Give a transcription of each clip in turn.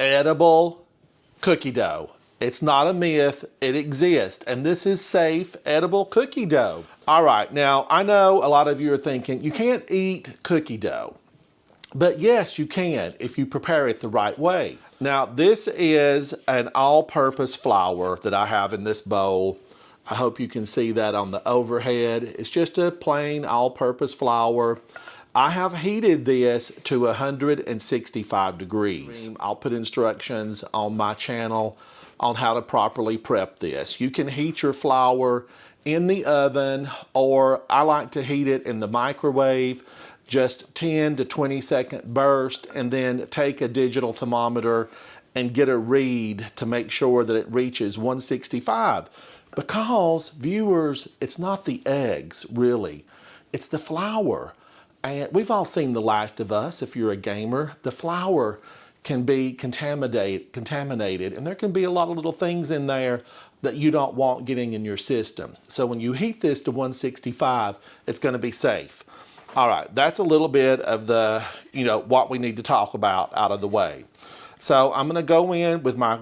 edible cookie dough. It's not a myth, it exists, and this is safe, edible cookie dough. All right, now I know a lot of you are thinking, you can't eat cookie dough. But yes, you can if you prepare it the right way. Now, this is an all-purpose flour that I have in this bowl. I hope you can see that on the overhead. It's just a plain all-purpose flour. I have heated this to 165 degrees. I'll put instructions on my channel on how to properly prep this. You can heat your flour in the oven, or I like to heat it in the microwave, just 10 to 20 second burst, and then take a digital thermometer and get a read to make sure that it reaches 165. Because, viewers, it's not the eggs, really. It's the flour. And we've all seen The Last of Us, if you're a gamer. The flour can be contaminated, and there can be a lot of little things in there that you don't want getting in your system. So when you heat this to 165, it's gonna be safe. All right, that's a little bit of the, what we need to talk about out of the way. So I'm gonna go in with my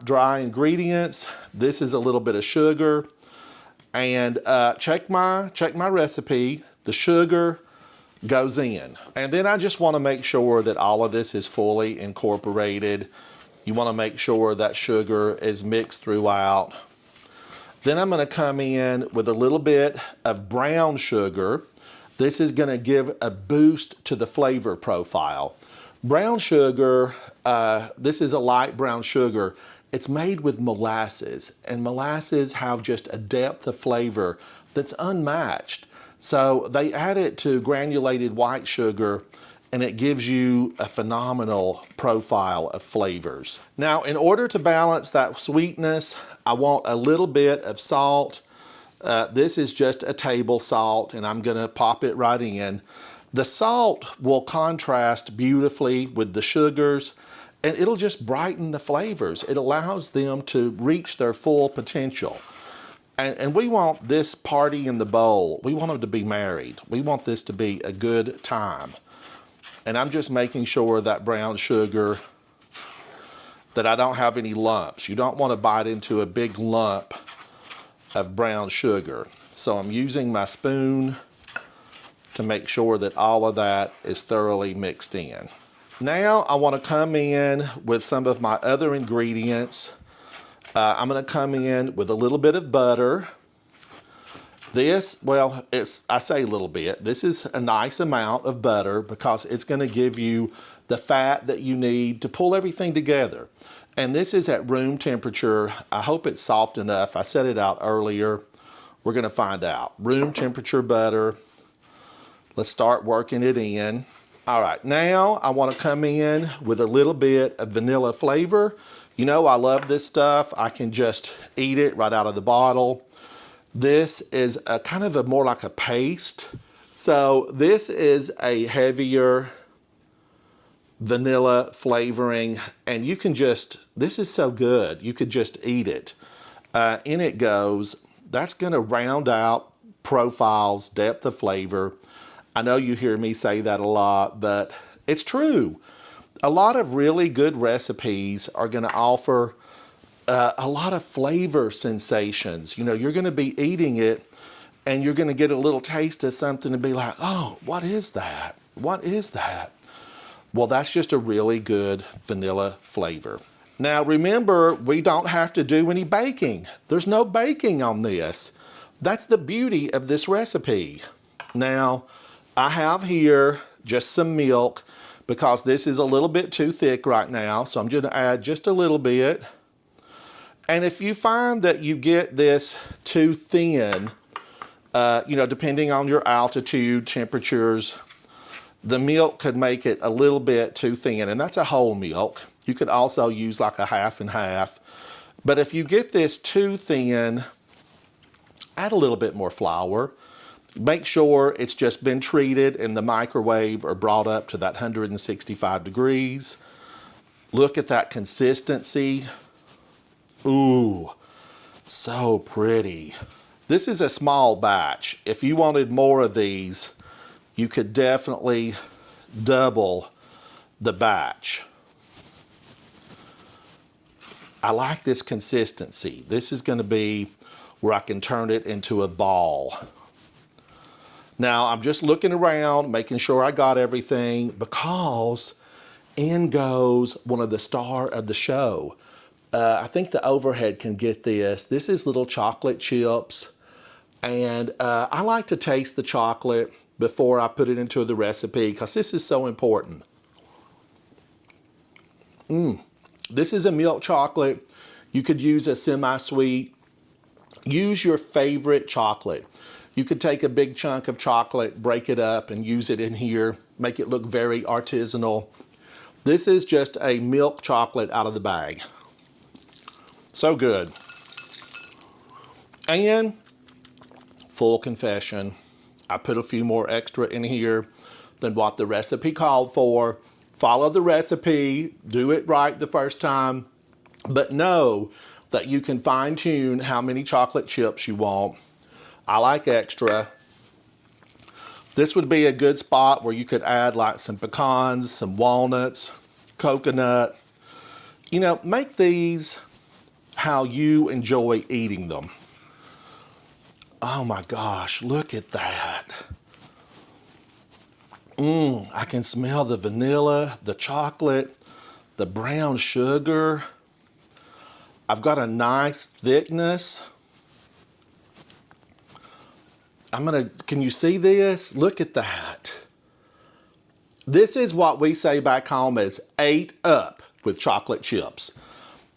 dry ingredients. This is a little bit of sugar, and check my recipe. The sugar goes in. And then I just wanna make sure that all of this is fully incorporated. You wanna make sure that sugar is mixed throughout. Then I'm gonna come in with a little bit of brown sugar. This is gonna give a boost to the flavor profile. Brown sugar, this is a light brown sugar. It's made with molasses, and molasses have just a depth of flavor that's unmatched. So they add it to granulated white sugar, and it gives you a phenomenal profile of flavors. Now, in order to balance that sweetness, I want a little bit of salt. This is just a table salt, and I'm gonna pop it right in. The salt will contrast beautifully with the sugars, and it'll just brighten the flavors. It allows them to reach their full potential. And we want this party in the bowl. We want them to be married. We want this to be a good time. And I'm just making sure that brown sugar, that I don't have any lumps. You don't want to bite into a big lump of brown sugar. So I'm using my spoon to make sure that all of that is thoroughly mixed in. Now I want to come in with some of my other ingredients. I'm gonna come in with a little bit of butter. This, well, I say a little bit. This is a nice amount of butter because it's gonna give you the fat that you need to pull everything together. And this is at room temperature. I hope it's soft enough. I set it out earlier. We're gonna find out. Room temperature butter. Let's start working it in. All right, now I wanna come in with a little bit of vanilla flavor. You know, I love this stuff. I can just eat it right out of the bottle. This is a kind of more like a paste. So this is a heavier vanilla flavoring, and you can just, this is so good, you could just eat it. In it goes. That's gonna round out profiles, depth of flavor. I know you hear me say that a lot, but it's true. A lot of really good recipes are gonna offer a lot of flavor sensations. You know, you're gonna be eating it and you're gonna get a little taste of something and be like, oh, what is that? What is that? Well, that's just a really good vanilla flavor. Now remember, we don't have to do any baking. There's no baking on this. That's the beauty of this recipe. Now, I have here just some milk because this is a little bit too thick right now, so I'm gonna add just a little bit. And if you find that you get this too thin, you know, depending on your altitude, temperatures, the milk could make it a little bit too thin, and that's a whole milk. You could also use like a half and half. But if you get this too thin, add a little bit more flour. Make sure it's just been treated in the microwave or brought up to that 165 degrees. Look at that consistency. Ooh, so pretty. This is a small batch. If you wanted more of these, you could definitely double the batch. I like this consistency. This is going to be where I can turn it into a ball. Now I'm just looking around, making sure I got everything, because in goes one of the star of the show. I think the overhead can get this. This is little chocolate chips. And I like to taste the chocolate before I put it into the recipe, because this is so important. This is a milk chocolate. You could use a semi-sweet. Use your favorite chocolate. You could take a big chunk of chocolate, break it up, and use it in here. Make it look very artisanal. This is just a milk chocolate out of the bag. So good. And full confession, I put a few more extra in here than what the recipe called for. Follow the recipe, do it right the first time, but know that you can fine tune how many chocolate chips you want. I like extra. This would be a good spot where you could add like some pecans, some walnuts, coconut. You know, make these how you enjoy eating them. Oh my gosh, look at that. I can smell the vanilla, the chocolate, the brown sugar. I've got a nice thickness. Can you see this? Look at that. This is what we say back home as ate up with chocolate chips.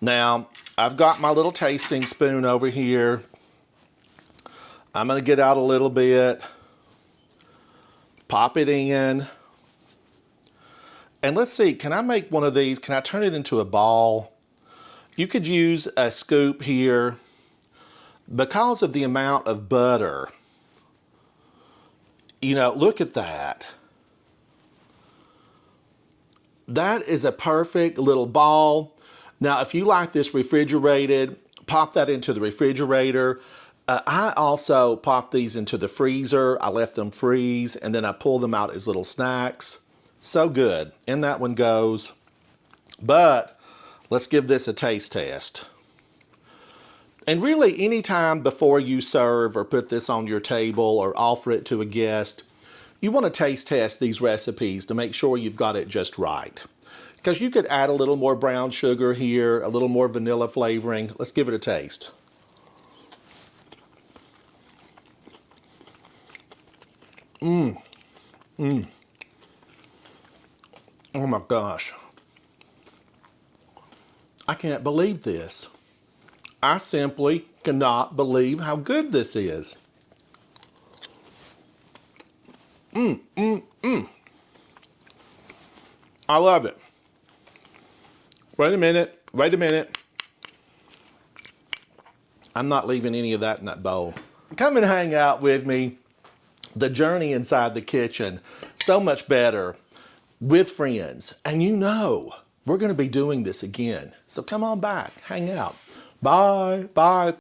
Now, I've got my little tasting spoon over here. I'm gonna get out a little bit, pop it in. And let's see, can I make one of these? Can I turn it into a ball? You could use a scoop here. Because of the amount of butter, you know, look at that. That is a perfect little ball. Now, if you like this refrigerated, pop that into the refrigerator. I also pop these into the freezer. I let them freeze, and then I pull them out as little snacks. So good. In that one goes. But let's give this a taste test. And really, anytime before you serve or put this on your table or offer it to a guest, you want to taste test these recipes to make sure you've got it just right. Because you could add a little more brown sugar here, a little more vanilla flavoring. Let's give it a taste. Oh my gosh. I can't believe this. I simply cannot believe how good this is. I love it. Wait a minute. I'm not leaving any of that in that bowl. Come and hang out with me. The journey inside the kitchen, so much better with friends. And you know, we're gonna be doing this again. So come on back, hang out. Bye.